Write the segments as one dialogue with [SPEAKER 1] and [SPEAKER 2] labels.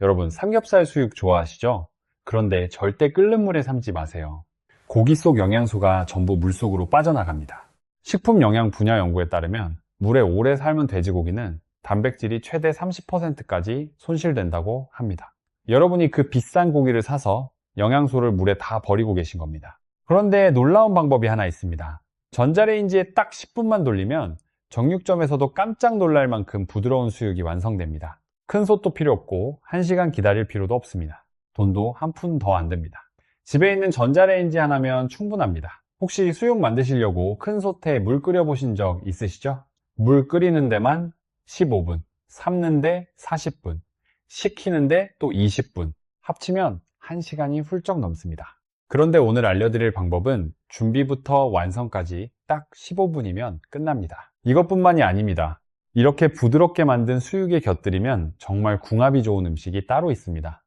[SPEAKER 1] 여러분, 삼겹살 수육 좋아하시죠? 그런데 절대 끓는 물에 삶지 마세요. 고기 속 영양소가 전부 물속으로 빠져나갑니다. 식품 영양 분야 연구에 따르면 물에 오래 삶은 돼지고기는 단백질이 최대 30%까지 손실된다고 합니다. 여러분이 그 비싼 고기를 사서 영양소를 물에 다 버리고 계신 겁니다. 그런데 놀라운 방법이 하나 있습니다. 전자레인지에 딱 10분만 돌리면 정육점에서도 깜짝 놀랄 만큼 부드러운 수육이 완성됩니다. 큰 솥도 필요 없고 1시간 기다릴 필요도 없습니다. 돈도 한 푼 더 안 듭니다. 집에 있는 전자레인지 하나면 충분합니다. 혹시 수육 만드시려고 큰 솥에 물 끓여 보신 적 있으시죠? 물 끓이는 데만 15분, 삶는 데 40분, 식히는 데 또 20분, 합치면 1시간이 훌쩍 넘습니다. 그런데 오늘 알려드릴 방법은 준비부터 완성까지 딱 15분이면 끝납니다. 이것뿐만이 아닙니다. 이렇게 부드럽게 만든 수육에 곁들이면 정말 궁합이 좋은 음식이 따로 있습니다.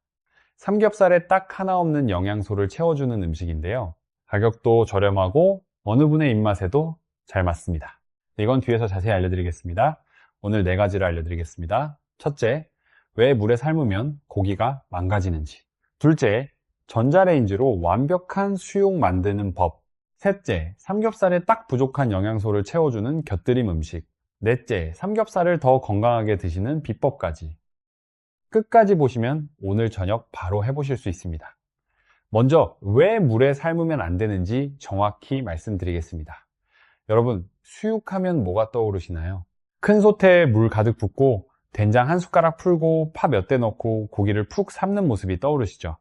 [SPEAKER 1] 삼겹살에 딱 하나 없는 영양소를 채워주는 음식인데요. 가격도 저렴하고 어느 분의 입맛에도 잘 맞습니다. 이건 뒤에서 자세히 알려드리겠습니다. 오늘 4가지를 알려드리겠습니다. 첫째, 왜 물에 삶으면 고기가 망가지는지. 둘째, 전자레인지로 완벽한 수육 만드는 법. 셋째, 삼겹살에 딱 부족한 영양소를 채워주는 곁들임 음식. 넷째, 삼겹살을 더 건강하게 드시는 비법까지. 끝까지 보시면 오늘 저녁 바로 해보실 수 있습니다. 먼저 왜 물에 삶으면 안 되는지 정확히 말씀드리겠습니다. 여러분, 수육하면 뭐가 떠오르시나요? 큰 솥에 물 가득 붓고 된장 한 숟가락 풀고 파 몇 대 넣고 고기를 푹 삶는 모습이 떠오르시죠?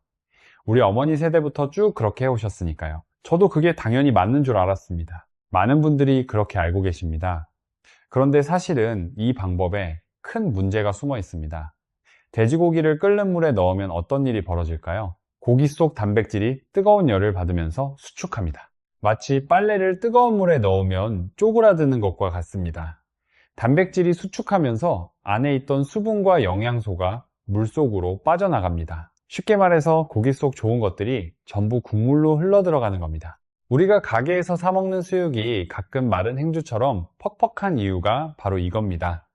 [SPEAKER 1] 우리 어머니 세대부터 쭉 그렇게 해오셨으니까요. 저도 그게 당연히 맞는 줄 알았습니다. 많은 분들이 그렇게 알고 계십니다. 그런데 사실은 이 방법에 큰 문제가 숨어 있습니다. 돼지고기를 끓는 물에 넣으면 어떤 일이 벌어질까요? 고기 속 단백질이 뜨거운 열을 받으면서 수축합니다. 마치 빨래를 뜨거운 물에 넣으면 쪼그라드는 것과 같습니다. 단백질이 수축하면서 안에 있던 수분과 영양소가 물속으로 빠져나갑니다. 쉽게 말해서 고기 속 좋은 것들이 전부 국물로 흘러들어가는 겁니다. 우리가 가게에서 사 먹는 수육이 가끔 마른 행주처럼 퍽퍽한 이유가 바로 이겁니다.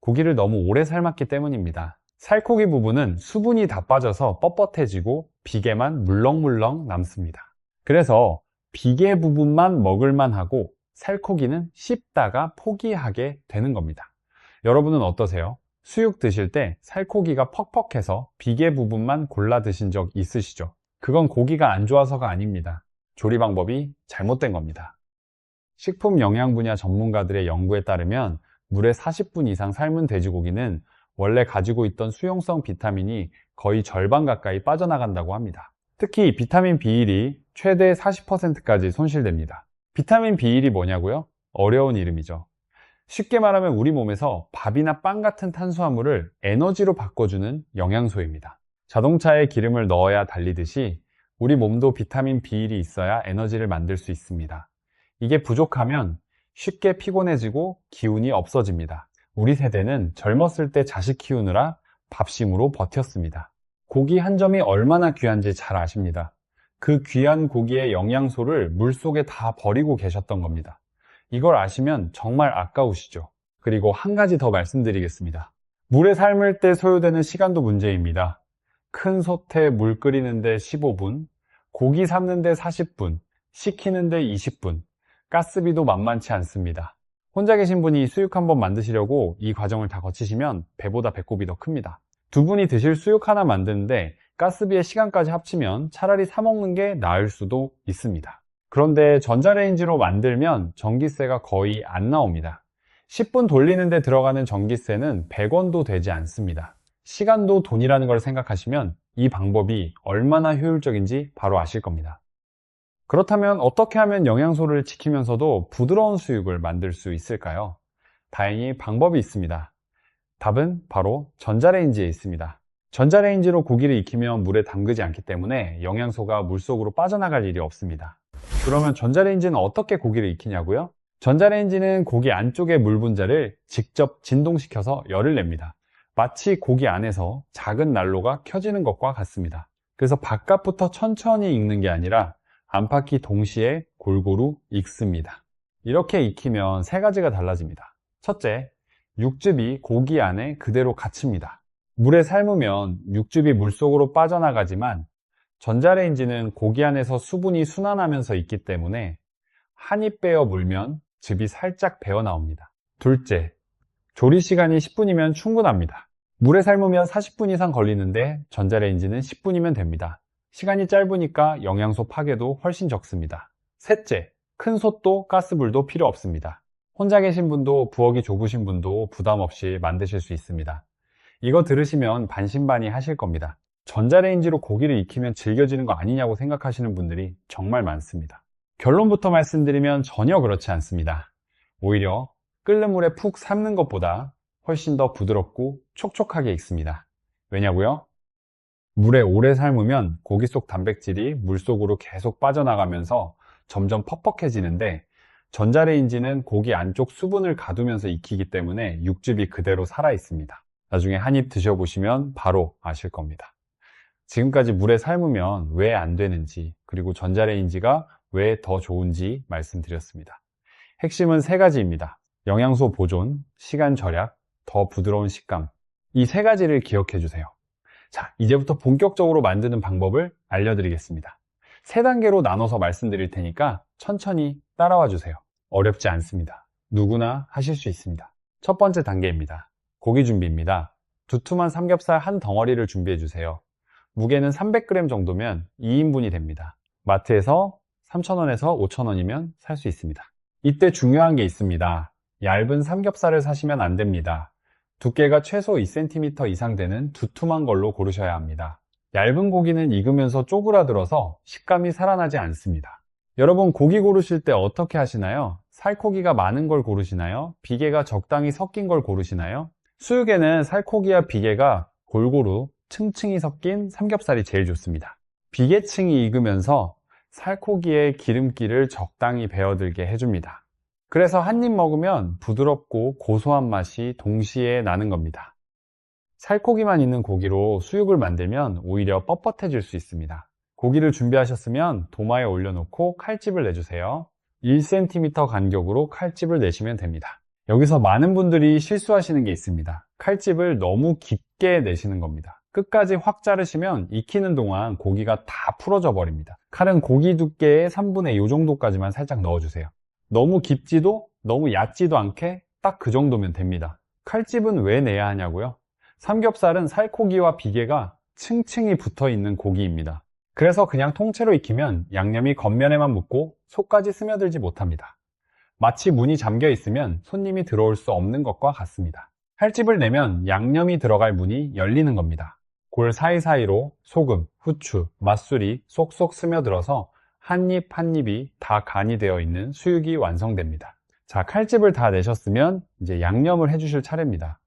[SPEAKER 1] 고기를 너무 오래 삶았기 때문입니다. 살코기 부분은 수분이 다 빠져서 뻣뻣해지고 비계만 물렁물렁 남습니다. 그래서 비계 부분만 먹을만 하고 살코기는 씹다가 포기하게 되는 겁니다. 여러분은 어떠세요? 수육 드실 때 살코기가 퍽퍽해서 비계 부분만 골라 드신 적 있으시죠? 그건 고기가 안 좋아서가 아닙니다. 조리 방법이 잘못된 겁니다. 식품 영양 분야 전문가들의 연구에 따르면 물에 40분 이상 삶은 돼지고기는 원래 가지고 있던 수용성 비타민이 거의 절반 가까이 빠져나간다고 합니다. 특히 비타민 B1이 최대 40%까지 손실됩니다. 비타민 B1이 뭐냐고요? 어려운 이름이죠. 쉽게 말하면 우리 몸에서 밥이나 빵 같은 탄수화물을 에너지로 바꿔주는 영양소입니다. 자동차에 기름을 넣어야 달리듯이 우리 몸도 비타민 B1이 있어야 에너지를 만들 수 있습니다. 이게 부족하면 쉽게 피곤해지고 기운이 없어집니다. 우리 세대는 젊었을 때 자식 키우느라 밥심으로 버텼습니다. 고기 한 점이 얼마나 귀한지 잘 아십니다. 그 귀한 고기의 영양소를 물속에 다 버리고 계셨던 겁니다. 이걸 아시면 정말 아까우시죠? 그리고 한 가지 더 말씀드리겠습니다. 물에 삶을 때 소요되는 시간도 문제입니다. 큰 솥에 물 끓이는데 15분, 고기 삶는데 40분, 식히는데 20분, 가스비도 만만치 않습니다. 혼자 계신 분이 수육 한번 만드시려고 이 과정을 다 거치시면 배보다 배꼽이 더 큽니다. 두 분이 드실 수육 하나 만드는데 가스비의 시간까지 합치면 차라리 사 먹는 게 나을 수도 있습니다. 그런데 전자레인지로 만들면 전기세가 거의 안 나옵니다. 10분 돌리는데 들어가는 전기세는 100원도 되지 않습니다. 시간도 돈이라는 걸 생각하시면 이 방법이 얼마나 효율적인지 바로 아실 겁니다. 그렇다면 어떻게 하면 영양소를 지키면서도 부드러운 수육을 만들 수 있을까요? 다행히 방법이 있습니다. 답은 바로 전자레인지에 있습니다. 전자레인지로 고기를 익히면 물에 담그지 않기 때문에 영양소가 물속으로 빠져나갈 일이 없습니다. 그러면 전자레인지는 어떻게 고기를 익히냐고요? 전자레인지는 고기 안쪽의 물 분자를 직접 진동시켜서 열을 냅니다. 마치 고기 안에서 작은 난로가 켜지는 것과 같습니다. 그래서 바깥부터 천천히 익는 게 아니라 안팎이 동시에 골고루 익습니다. 이렇게 익히면 3가지가 달라집니다. 첫째, 육즙이 고기 안에 그대로 갇힙니다. 물에 삶으면 육즙이 물속으로 빠져나가지만 전자레인지는 고기 안에서 수분이 순환하면서 있기 때문에 한 입 빼어 물면 즙이 살짝 배어 나옵니다. 둘째, 조리 시간이 10분이면 충분합니다. 물에 삶으면 40분 이상 걸리는데 전자레인지는 10분이면 됩니다. 시간이 짧으니까 영양소 파괴도 훨씬 적습니다. 셋째, 큰 솥도 가스불도 필요 없습니다. 혼자 계신 분도 부엌이 좁으신 분도 부담 없이 만드실 수 있습니다. 이거 들으시면 반신반의 하실 겁니다. 전자레인지로 고기를 익히면 질겨지는 거 아니냐고 생각하시는 분들이 정말 많습니다. 결론부터 말씀드리면 전혀 그렇지 않습니다. 오히려 끓는 물에 푹 삶는 것보다 훨씬 더 부드럽고 촉촉하게 익습니다. 왜냐고요? 물에 오래 삶으면 고기 속 단백질이 물속으로 계속 빠져나가면서 점점 퍽퍽해지는데 전자레인지는 고기 안쪽 수분을 가두면서 익히기 때문에 육즙이 그대로 살아 있습니다. 나중에 한 입 드셔보시면 바로 아실 겁니다. 지금까지 물에 삶으면 왜 안 되는지, 그리고 전자레인지가 왜 더 좋은지 말씀드렸습니다. 핵심은 세 가지입니다. 영양소 보존, 시간 절약, 더 부드러운 식감. 이 세 가지를 기억해 주세요. 자, 이제부터 본격적으로 만드는 방법을 알려드리겠습니다. 세 단계로 나눠서 말씀드릴 테니까 천천히 따라와 주세요. 어렵지 않습니다. 누구나 하실 수 있습니다. 첫 번째 단계입니다. 고기 준비입니다. 두툼한 삼겹살 한 덩어리를 준비해 주세요. 무게는 300g 정도면 2인분이 됩니다. 마트에서 3,000원에서 5,000원이면 살 수 있습니다. 이때 중요한 게 있습니다. 얇은 삼겹살을 사시면 안 됩니다. 두께가 최소 2cm 이상 되는 두툼한 걸로 고르셔야 합니다. 얇은 고기는 익으면서 쪼그라들어서 식감이 살아나지 않습니다. 여러분, 고기 고르실 때 어떻게 하시나요? 살코기가 많은 걸 고르시나요? 비계가 적당히 섞인 걸 고르시나요? 수육에는 살코기와 비계가 골고루 층층이 섞인 삼겹살이 제일 좋습니다. 비계층이 익으면서 살코기의 기름기를 적당히 배어들게 해줍니다. 그래서 한 입 먹으면 부드럽고 고소한 맛이 동시에 나는 겁니다. 살코기만 있는 고기로 수육을 만들면 오히려 뻣뻣해질 수 있습니다. 고기를 준비하셨으면 도마에 올려놓고 칼집을 내주세요. 1cm 간격으로 칼집을 내시면 됩니다. 여기서 많은 분들이 실수하시는 게 있습니다. 칼집을 너무 깊게 내시는 겁니다. 끝까지 확 자르시면 익히는 동안 고기가 다 풀어져 버립니다. 칼은 고기 두께의 3분의 2 정도까지만 살짝 넣어주세요. 너무 깊지도 너무 얕지도 않게 딱 그 정도면 됩니다. 칼집은 왜 내야 하냐고요? 삼겹살은 살코기와 비계가 층층이 붙어 있는 고기입니다. 그래서 그냥 통째로 익히면 양념이 겉면에만 묻고 속까지 스며들지 못합니다. 마치 문이 잠겨 있으면 손님이 들어올 수 없는 것과 같습니다. 칼집을 내면 양념이 들어갈 문이 열리는 겁니다. 골 사이사이로 소금, 후추, 맛술이 쏙쏙 스며들어서 한 입 한 입이 다 간이 되어 있는 수육이 완성됩니다. 자, 칼집을 다 내셨으면 이제 양념을 해주실 차례입니다.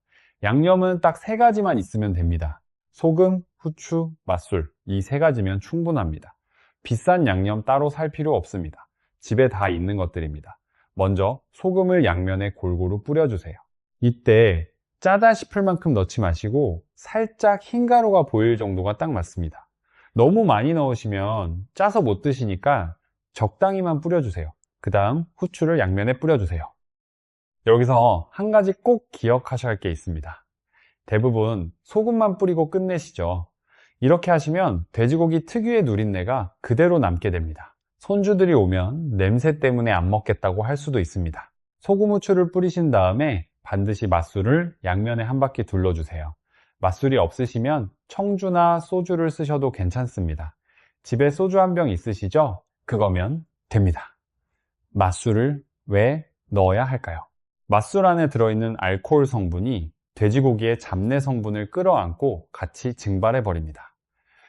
[SPEAKER 1] 양념은 딱 세 가지만 있으면 됩니다. 소금, 후추, 맛술, 이 세 가지면 충분합니다. 비싼 양념 따로 살 필요 없습니다. 집에 다 있는 것들입니다. 먼저 소금을 양면에 골고루 뿌려주세요. 이때 짜다 싶을 만큼 넣지 마시고 살짝 흰가루가 보일 정도가 딱 맞습니다. 너무 많이 넣으시면 짜서 못 드시니까 적당히만 뿌려주세요. 그 다음 후추를 양면에 뿌려주세요. 여기서 한 가지 꼭 기억하셔야 할 게 있습니다. 대부분 소금만 뿌리고 끝내시죠. 이렇게 하시면 돼지고기 특유의 누린내가 그대로 남게 됩니다. 손주들이 오면 냄새 때문에 안 먹겠다고 할 수도 있습니다. 소금, 후추를 뿌리신 다음에 반드시 맛술을 양면에 한 바퀴 둘러주세요. 맛술이 없으시면 청주나 소주를 쓰셔도 괜찮습니다. 집에 소주 한 병 있으시죠? 그거면 됩니다. 맛술을 왜 넣어야 할까요? 맛술 안에 들어있는 알코올 성분이 돼지고기의 잡내 성분을 끌어안고 같이 증발해 버립니다.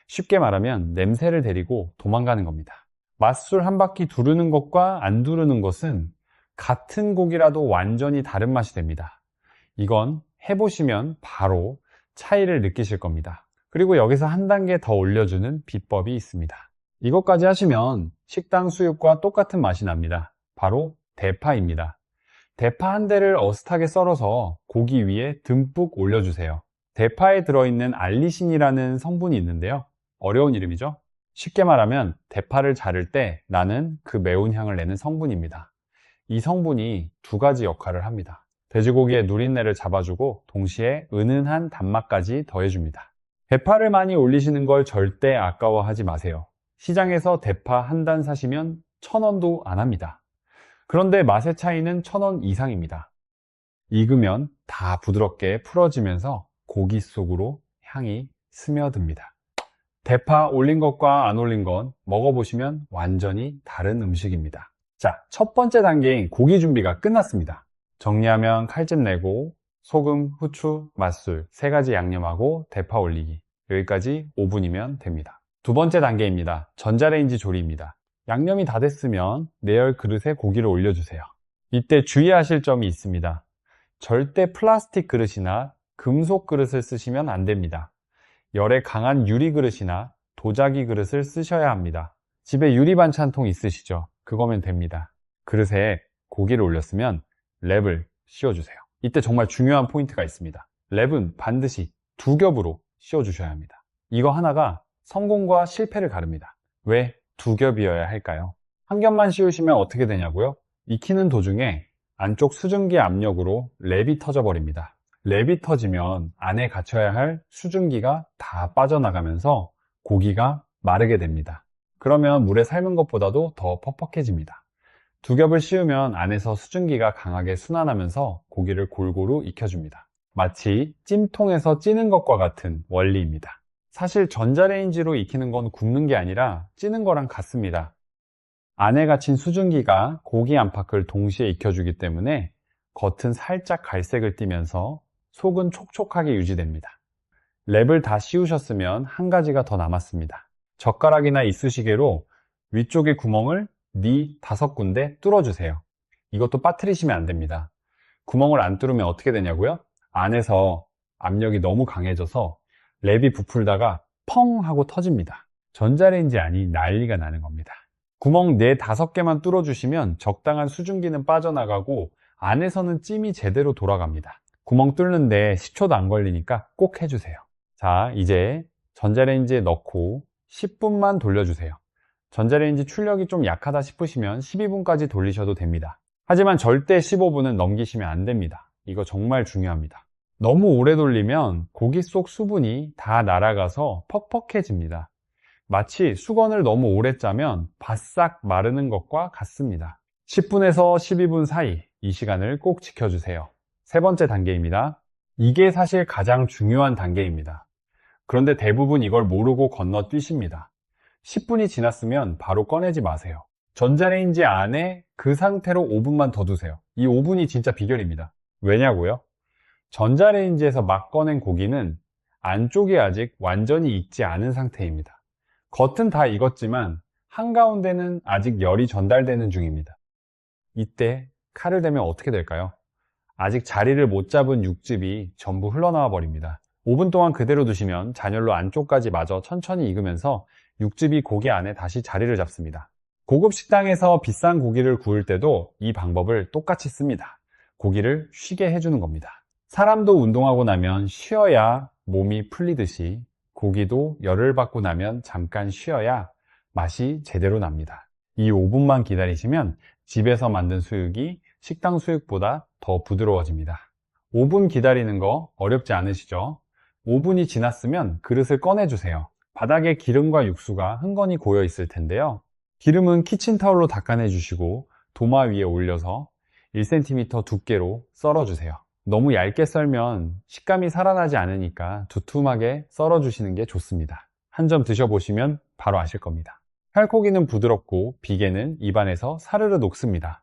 [SPEAKER 1] 쉽게 말하면 냄새를 데리고 도망가는 겁니다. 맛술 한 바퀴 두르는 것과 안 두르는 것은 같은 고기라도 완전히 다른 맛이 됩니다. 이건 해보시면 바로 차이를 느끼실 겁니다. 그리고 여기서 한 단계 더 올려주는 비법이 있습니다. 이것까지 하시면 식당 수육과 똑같은 맛이 납니다. 바로 대파입니다. 대파 한 대를 어슷하게 썰어서 고기 위에 듬뿍 올려주세요. 대파에 들어있는 알리신이라는 성분이 있는데요. 어려운 이름이죠? 쉽게 말하면 대파를 자를 때 나는 그 매운 향을 내는 성분입니다. 이 성분이 두 가지 역할을 합니다. 돼지고기의 누린내를 잡아주고 동시에 은은한 단맛까지 더해줍니다. 대파를 많이 올리시는 걸 절대 아까워하지 마세요. 시장에서 대파 한 단 사시면 1,000원도 안 합니다. 그런데 맛의 차이는 1,000원 이상입니다. 익으면 다 부드럽게 풀어지면서 고기 속으로 향이 스며듭니다. 대파 올린 것과 안 올린 건 먹어보시면 완전히 다른 음식입니다. 자, 첫 번째 단계인 고기 준비가 끝났습니다. 정리하면 칼집 내고 소금, 후추, 맛술 3가지 양념하고 대파 올리기, 여기까지 5분이면 됩니다. 두 번째 단계입니다. 전자레인지 조리입니다. 양념이 다 됐으면 내열 그릇에 고기를 올려주세요. 이때 주의하실 점이 있습니다. 절대 플라스틱 그릇이나 금속 그릇을 쓰시면 안 됩니다. 열에 강한 유리 그릇이나 도자기 그릇을 쓰셔야 합니다. 집에 유리 반찬통 있으시죠? 그거면 됩니다. 그릇에 고기를 올렸으면 랩을 씌워주세요. 이때 정말 중요한 포인트가 있습니다. 랩은 반드시 2겹으로 씌워주셔야 합니다. 이거 하나가 성공과 실패를 가릅니다. 왜 2겹이어야 할까요? 한 겹만 씌우시면 어떻게 되냐고요? 익히는 도중에 안쪽 수증기 압력으로 랩이 터져버립니다. 랩이 터지면 안에 갇혀야 할 수증기가 다 빠져나가면서 고기가 마르게 됩니다. 그러면 물에 삶은 것보다도 더 퍽퍽해집니다. 2겹을 씌우면 안에서 수증기가 강하게 순환하면서 고기를 골고루 익혀줍니다. 마치 찜통에서 찌는 것과 같은 원리입니다. 사실 전자레인지로 익히는 건 굽는 게 아니라 찌는 거랑 같습니다. 안에 갇힌 수증기가 고기 안팎을 동시에 익혀주기 때문에 겉은 살짝 갈색을 띠면서 속은 촉촉하게 유지됩니다. 랩을 다 씌우셨으면 한 가지가 더 남았습니다. 젓가락이나 이쑤시개로 위쪽의 구멍을 5군데 뚫어주세요. 이것도 빠뜨리시면 안 됩니다. 구멍을 안 뚫으면 어떻게 되냐고요? 안에서 압력이 너무 강해져서 랩이 부풀다가 펑 하고 터집니다. 전자레인지 아니 난리가 나는 겁니다. 구멍 4-5개만 뚫어주시면 적당한 수증기는 빠져나가고 안에서는 찜이 제대로 돌아갑니다. 구멍 뚫는데 10초도 안 걸리니까 꼭 해주세요. 자, 이제 전자레인지에 넣고 10분만 돌려주세요. 전자레인지 출력이 좀 약하다 싶으시면 12분까지 돌리셔도 됩니다. 하지만 절대 15분은 넘기시면 안 됩니다. 이거 정말 중요합니다. 너무 오래 돌리면 고기 속 수분이 다 날아가서 퍽퍽해집니다. 마치 수건을 너무 오래 짜면 바싹 마르는 것과 같습니다. 10분에서 12분 사이 이 시간을 꼭 지켜주세요. 세 번째 단계입니다. 이게 사실 가장 중요한 단계입니다. 그런데 대부분 이걸 모르고 건너뛰십니다. 10분이 지났으면 바로 꺼내지 마세요. 전자레인지 안에 그 상태로 5분만 더 두세요. 이 5분이 진짜 비결입니다. 왜냐고요? 전자레인지에서 막 꺼낸 고기는 안쪽이 아직 완전히 익지 않은 상태입니다. 겉은 다 익었지만 한가운데는 아직 열이 전달되는 중입니다. 이때 칼을 대면 어떻게 될까요? 아직 자리를 못 잡은 육즙이 전부 흘러나와 버립니다. 5분 동안 그대로 두시면 잔열로 안쪽까지 마저 천천히 익으면서 육즙이 고기 안에 다시 자리를 잡습니다. 고급 식당에서 비싼 고기를 구울 때도 이 방법을 똑같이 씁니다. 고기를 쉬게 해주는 겁니다. 사람도 운동하고 나면 쉬어야 몸이 풀리듯이 고기도 열을 받고 나면 잠깐 쉬어야 맛이 제대로 납니다. 이 5분만 기다리시면 집에서 만든 수육이 식당 수육보다 더 부드러워집니다. 5분 기다리는 거 어렵지 않으시죠? 5분이 지났으면 그릇을 꺼내주세요. 바닥에 기름과 육수가 흥건히 고여 있을 텐데요. 기름은 키친타올로 닦아내 주시고 도마 위에 올려서 1cm 두께로 썰어주세요. 너무 얇게 썰면 식감이 살아나지 않으니까 두툼하게 썰어주시는 게 좋습니다. 한 점 드셔보시면 바로 아실 겁니다. 살코기는 부드럽고 비계는 입안에서 사르르 녹습니다.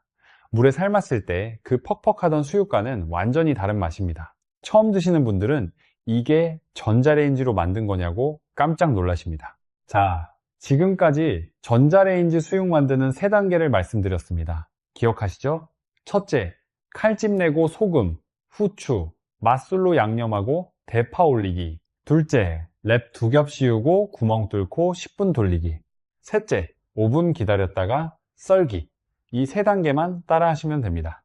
[SPEAKER 1] 물에 삶았을 때 그 퍽퍽하던 수육과는 완전히 다른 맛입니다. 처음 드시는 분들은 이게 전자레인지로 만든 거냐고 깜짝 놀라십니다. 자, 지금까지 전자레인지 수육 만드는 3단계를 말씀드렸습니다. 기억하시죠? 첫째, 칼집 내고 소금, 후추, 맛술로 양념하고 대파 올리기. 둘째, 랩 2겹 씌우고 구멍 뚫고 10분 돌리기. 셋째, 5분 기다렸다가 썰기. 이 3단계만 따라 하시면 됩니다.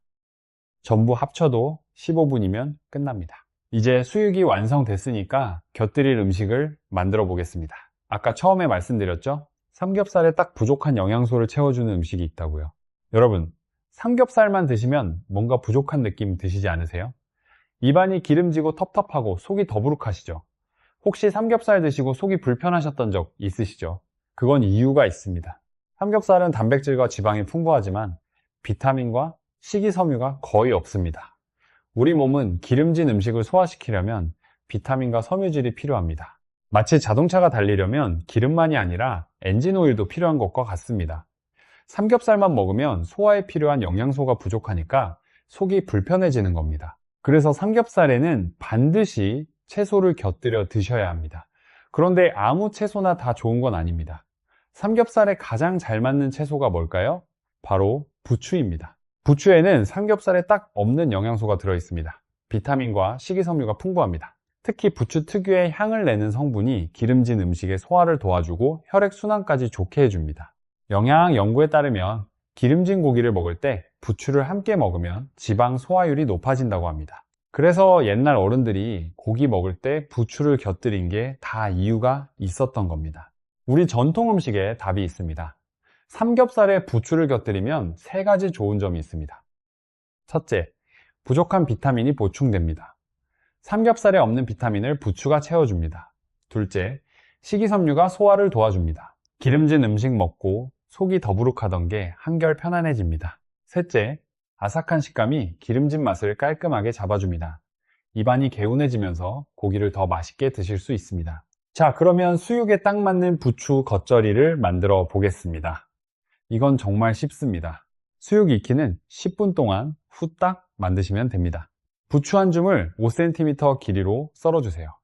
[SPEAKER 1] 전부 합쳐도 15분이면 끝납니다. 이제 수육이 완성됐으니까 곁들일 음식을 만들어 보겠습니다. 아까 처음에 말씀드렸죠? 삼겹살에 딱 부족한 영양소를 채워주는 음식이 있다고요. 여러분, 삼겹살만 드시면 뭔가 부족한 느낌 드시지 않으세요? 입안이 기름지고 텁텁하고 속이 더부룩하시죠? 혹시 삼겹살 드시고 속이 불편하셨던 적 있으시죠? 그건 이유가 있습니다. 삼겹살은 단백질과 지방이 풍부하지만 비타민과 식이섬유가 거의 없습니다. 우리 몸은 기름진 음식을 소화시키려면 비타민과 섬유질이 필요합니다. 마치 자동차가 달리려면 기름만이 아니라 엔진오일도 필요한 것과 같습니다. 삼겹살만 먹으면 소화에 필요한 영양소가 부족하니까 속이 불편해지는 겁니다. 그래서 삼겹살에는 반드시 채소를 곁들여 드셔야 합니다. 그런데 아무 채소나 다 좋은 건 아닙니다. 삼겹살에 가장 잘 맞는 채소가 뭘까요? 바로 부추입니다. 부추에는 삼겹살에 딱 없는 영양소가 들어있습니다. 비타민과 식이섬유가 풍부합니다. 특히 부추 특유의 향을 내는 성분이 기름진 음식의 소화를 도와주고 혈액순환까지 좋게 해줍니다. 영양 연구에 따르면 기름진 고기를 먹을 때 부추를 함께 먹으면 지방 소화율이 높아진다고 합니다. 그래서 옛날 어른들이 고기 먹을 때 부추를 곁들인 게 다 이유가 있었던 겁니다. 우리 전통 음식에 답이 있습니다. 삼겹살에 부추를 곁들이면 3가지 좋은 점이 있습니다. 첫째, 부족한 비타민이 보충됩니다. 삼겹살에 없는 비타민을 부추가 채워줍니다. 둘째, 식이섬유가 소화를 도와줍니다. 기름진 음식 먹고 속이 더부룩하던 게 한결 편안해집니다. 셋째, 아삭한 식감이 기름진 맛을 깔끔하게 잡아줍니다. 입안이 개운해지면서 고기를 더 맛있게 드실 수 있습니다. 자, 그러면 수육에 딱 맞는 부추 겉절이를 만들어 보겠습니다. 이건 정말 쉽습니다. 수육 익히는 10분 동안 후딱 만드시면 됩니다. 부추 한 줌을 5cm 길이로 썰어주세요.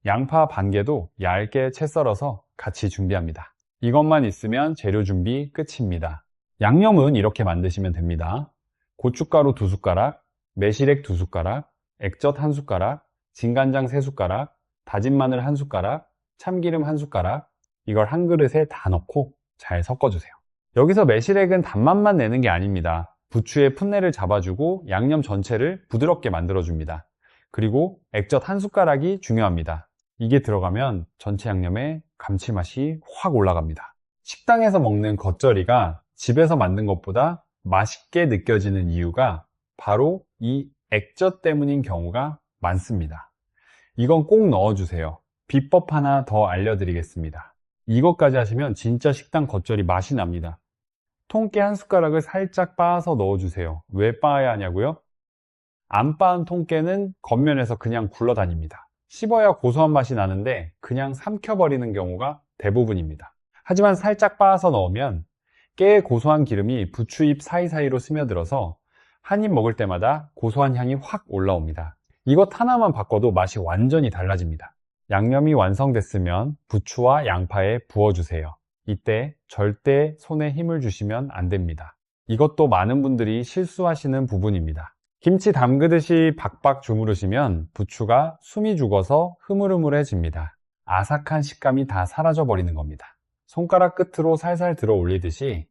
[SPEAKER 1] 양파 반 개도 얇게 채 썰어서 같이 준비합니다. 이것만 있으면 재료 준비 끝입니다. 양념은 이렇게 만드시면 됩니다. 고춧가루 2숟가락, 매실액 2숟가락, 액젓 1숟가락, 진간장 3숟가락, 다진 마늘 1숟가락, 참기름 1숟가락, 이걸 한 그릇에 다 넣고 잘 섞어주세요. 여기서 매실액은 단맛만 내는 게 아닙니다. 부추의 풋내를 잡아주고 양념 전체를 부드럽게 만들어줍니다. 그리고 액젓 1숟가락이 중요합니다. 이게 들어가면 전체 양념에 감칠맛이 확 올라갑니다. 식당에서 먹는 겉절이가 집에서 만든 것보다 맛있게 느껴지는 이유가 바로 이 액젓 때문인 경우가 많습니다. 이건 꼭 넣어주세요. 비법 하나 더 알려드리겠습니다. 이것까지 하시면 진짜 식당 겉절이 맛이 납니다. 통깨 1숟가락을 살짝 빻아서 넣어주세요. 왜 빻아야 하냐고요? 안 빻은 통깨는 겉면에서 그냥 굴러다닙니다. 씹어야 고소한 맛이 나는데 그냥 삼켜버리는 경우가 대부분입니다. 하지만 살짝 빻아서 넣으면 깨의 고소한 기름이 부추잎 사이사이로 스며들어서 한 입 먹을 때마다 고소한 향이 확 올라옵니다. 이것 하나만 바꿔도 맛이 완전히 달라집니다. 양념이 완성됐으면 부추와 양파에 부어주세요. 이때 절대 손에 힘을 주시면 안 됩니다. 이것도 많은 분들이 실수하시는 부분입니다. 김치 담그듯이 박박 주무르시면 부추가 숨이 죽어서 흐물흐물해집니다. 아삭한 식감이 다 사라져 버리는 겁니다. 손가락 끝으로 살살 들어 올리듯이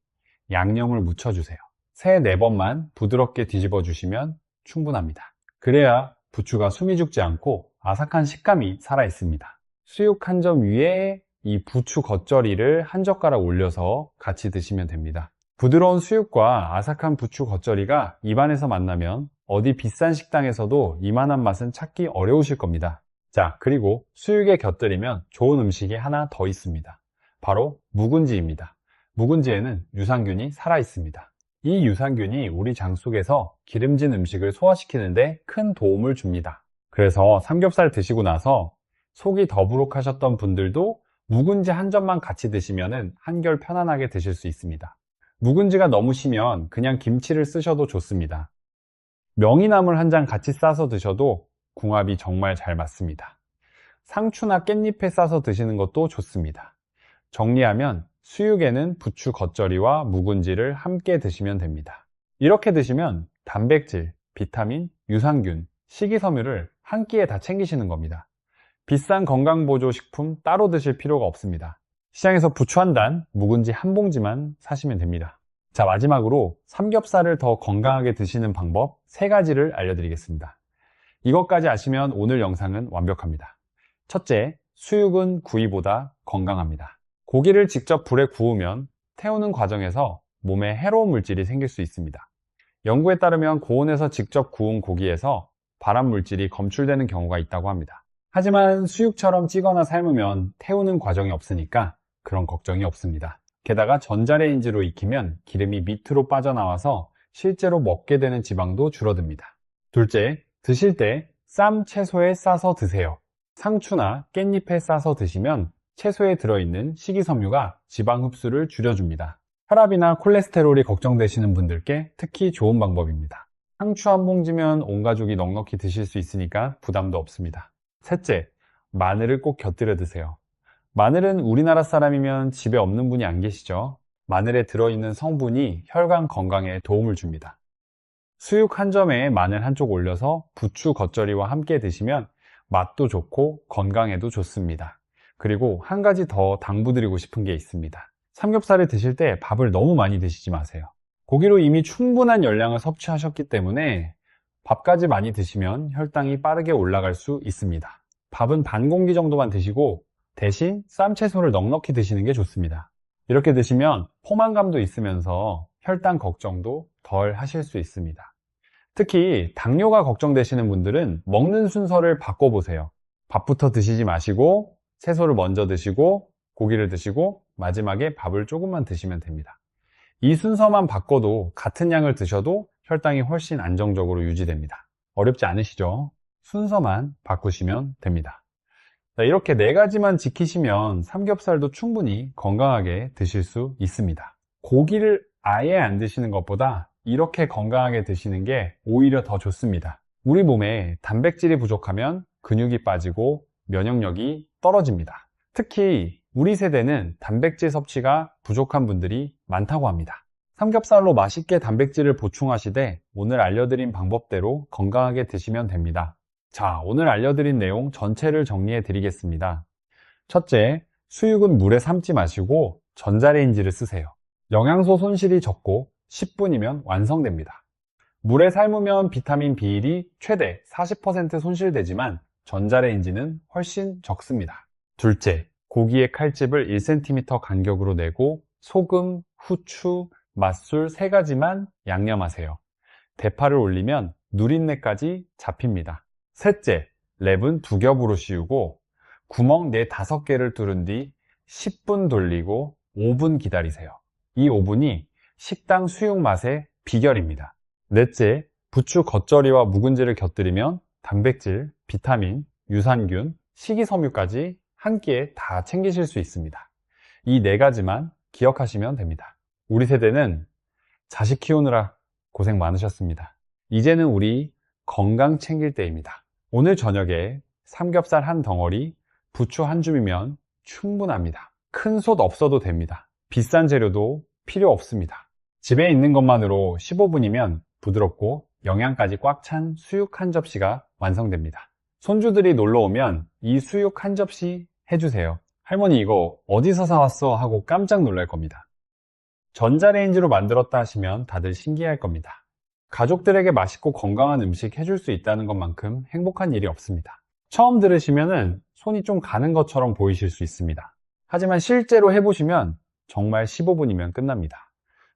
[SPEAKER 1] 양념을 묻혀주세요. 3-4번만 부드럽게 뒤집어 주시면 충분합니다. 그래야 부추가 숨이 죽지 않고 아삭한 식감이 살아있습니다. 수육 한 점 위에 이 부추 겉절이를 한 젓가락 올려서 같이 드시면 됩니다. 부드러운 수육과 아삭한 부추 겉절이가 입안에서 만나면 어디 비싼 식당에서도 이만한 맛은 찾기 어려우실 겁니다. 자, 그리고 수육에 곁들이면 좋은 음식이 하나 더 있습니다. 바로 묵은지입니다. 묵은지에는 유산균이 살아있습니다. 이 유산균이 우리 장 속에서 기름진 음식을 소화시키는데 큰 도움을 줍니다. 그래서 삼겹살 드시고 나서 속이 더부룩하셨던 분들도 묵은지 한 점만 같이 드시면 한결 편안하게 드실 수 있습니다. 묵은지가 너무 시면 그냥 김치를 쓰셔도 좋습니다. 명이나물 한 장 같이 싸서 드셔도 궁합이 정말 잘 맞습니다. 상추나 깻잎에 싸서 드시는 것도 좋습니다. 정리하면 수육에는 부추 겉절이와 묵은지를 함께 드시면 됩니다. 이렇게 드시면 단백질, 비타민, 유산균, 식이섬유를 한 끼에 다 챙기시는 겁니다. 비싼 건강보조식품 따로 드실 필요가 없습니다. 시장에서 부추 한 단, 묵은지 한 봉지만 사시면 됩니다. 자, 마지막으로 삼겹살을 더 건강하게 드시는 방법 3가지를 알려드리겠습니다. 이것까지 아시면 오늘 영상은 완벽합니다. 첫째, 수육은 구이보다 건강합니다. 고기를 직접 불에 구우면 태우는 과정에서 몸에 해로운 물질이 생길 수 있습니다. 연구에 따르면 고온에서 직접 구운 고기에서 발암 물질이 검출되는 경우가 있다고 합니다. 하지만 수육처럼 찌거나 삶으면 태우는 과정이 없으니까 그런 걱정이 없습니다. 게다가 전자레인지로 익히면 기름이 밑으로 빠져나와서 실제로 먹게 되는 지방도 줄어듭니다. 둘째, 드실 때 쌈 채소에 싸서 드세요. 상추나 깻잎에 싸서 드시면 채소에 들어있는 식이섬유가 지방 흡수를 줄여줍니다. 혈압이나 콜레스테롤이 걱정되시는 분들께 특히 좋은 방법입니다. 상추 한 봉지면 온 가족이 넉넉히 드실 수 있으니까 부담도 없습니다. 셋째, 마늘을 꼭 곁들여 드세요. 마늘은 우리나라 사람이면 집에 없는 분이 안 계시죠? 마늘에 들어있는 성분이 혈관 건강에 도움을 줍니다. 수육 한 점에 마늘 한쪽 올려서 부추 겉절이와 함께 드시면 맛도 좋고 건강에도 좋습니다. 그리고 한 가지 더 당부드리고 싶은 게 있습니다. 삼겹살을 드실 때 밥을 너무 많이 드시지 마세요. 고기로 이미 충분한 열량을 섭취하셨기 때문에 밥까지 많이 드시면 혈당이 빠르게 올라갈 수 있습니다. 밥은 반 공기 정도만 드시고 대신 쌈채소를 넉넉히 드시는 게 좋습니다. 이렇게 드시면 포만감도 있으면서 혈당 걱정도 덜 하실 수 있습니다. 특히 당뇨가 걱정되시는 분들은 먹는 순서를 바꿔보세요. 밥부터 드시지 마시고 채소를 먼저 드시고 고기를 드시고 마지막에 밥을 조금만 드시면 됩니다. 이 순서만 바꿔도 같은 양을 드셔도 혈당이 훨씬 안정적으로 유지됩니다. 어렵지 않으시죠? 순서만 바꾸시면 됩니다. 이렇게 4가지만 지키시면 삼겹살도 충분히 건강하게 드실 수 있습니다. 고기를 아예 안 드시는 것보다 이렇게 건강하게 드시는 게 오히려 더 좋습니다. 우리 몸에 단백질이 부족하면 근육이 빠지고 면역력이 떨어집니다. 특히 우리 세대는 단백질 섭취가 부족한 분들이 많다고 합니다. 삼겹살로 맛있게 단백질을 보충하시되 오늘 알려드린 방법대로 건강하게 드시면 됩니다. 자, 오늘 알려드린 내용 전체를 정리해 드리겠습니다. 첫째, 수육은 물에 삶지 마시고 전자레인지를 쓰세요. 영양소 손실이 적고 10분이면 완성됩니다. 물에 삶으면 비타민 B1이 최대 40% 손실되지만 전자레인지는 훨씬 적습니다. 둘째, 고기의 칼집을 1cm 간격으로 내고 소금, 후추, 맛술 3가지만 양념하세요. 대파를 올리면 누린내까지 잡힙니다. 셋째, 랩은 2겹으로 씌우고 구멍 4, 5개를 뚫은 뒤 10분 돌리고 5분 기다리세요. 이 5분이 식당 수육 맛의 비결입니다. 넷째, 부추 겉절이와 묵은지를 곁들이면 단백질, 비타민, 유산균, 식이섬유까지 한 끼에 다 챙기실 수 있습니다. 이 4가지만 기억하시면 됩니다. 우리 세대는 자식 키우느라 고생 많으셨습니다. 이제는 우리 건강 챙길 때입니다. 오늘 저녁에 삼겹살 한 덩어리, 부추 한 줌이면 충분합니다. 큰 솥 없어도 됩니다. 비싼 재료도 필요 없습니다. 집에 있는 것만으로 15분이면 부드럽고 영양까지 꽉 찬 수육 한 접시가 완성됩니다. 손주들이 놀러 오면 이 수육 한 접시 해주세요. 할머니 이거 어디서 사왔어? 하고 깜짝 놀랄 겁니다. 전자레인지로 만들었다 하시면 다들 신기할 겁니다. 가족들에게 맛있고 건강한 음식 해줄 수 있다는 것만큼 행복한 일이 없습니다. 처음 들으시면 손이 좀 가는 것처럼 보이실 수 있습니다. 하지만 실제로 해보시면 정말 15분이면 끝납니다.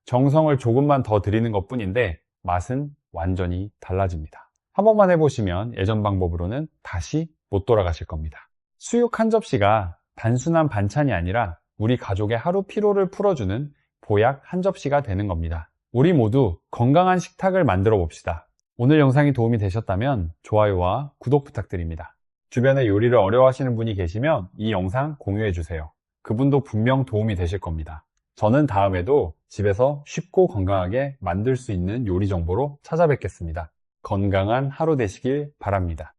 [SPEAKER 1] 정성을 조금만 더 들이는 것 뿐인데 맛은 완전히 달라집니다. 한 번만 해보시면 예전 방법으로는 다시 못 돌아가실 겁니다. 수육 한 접시가 단순한 반찬이 아니라 우리 가족의 하루 피로를 풀어주는 보약 한 접시가 되는 겁니다. 우리 모두 건강한 식탁을 만들어 봅시다. 오늘 영상이 도움이 되셨다면 좋아요와 구독 부탁드립니다. 주변에 요리를 어려워하시는 분이 계시면 이 영상 공유해 주세요. 그분도 분명 도움이 되실 겁니다. 저는 다음에도 집에서 쉽고 건강하게 만들 수 있는 요리 정보로 찾아뵙겠습니다. 건강한 하루 되시길 바랍니다.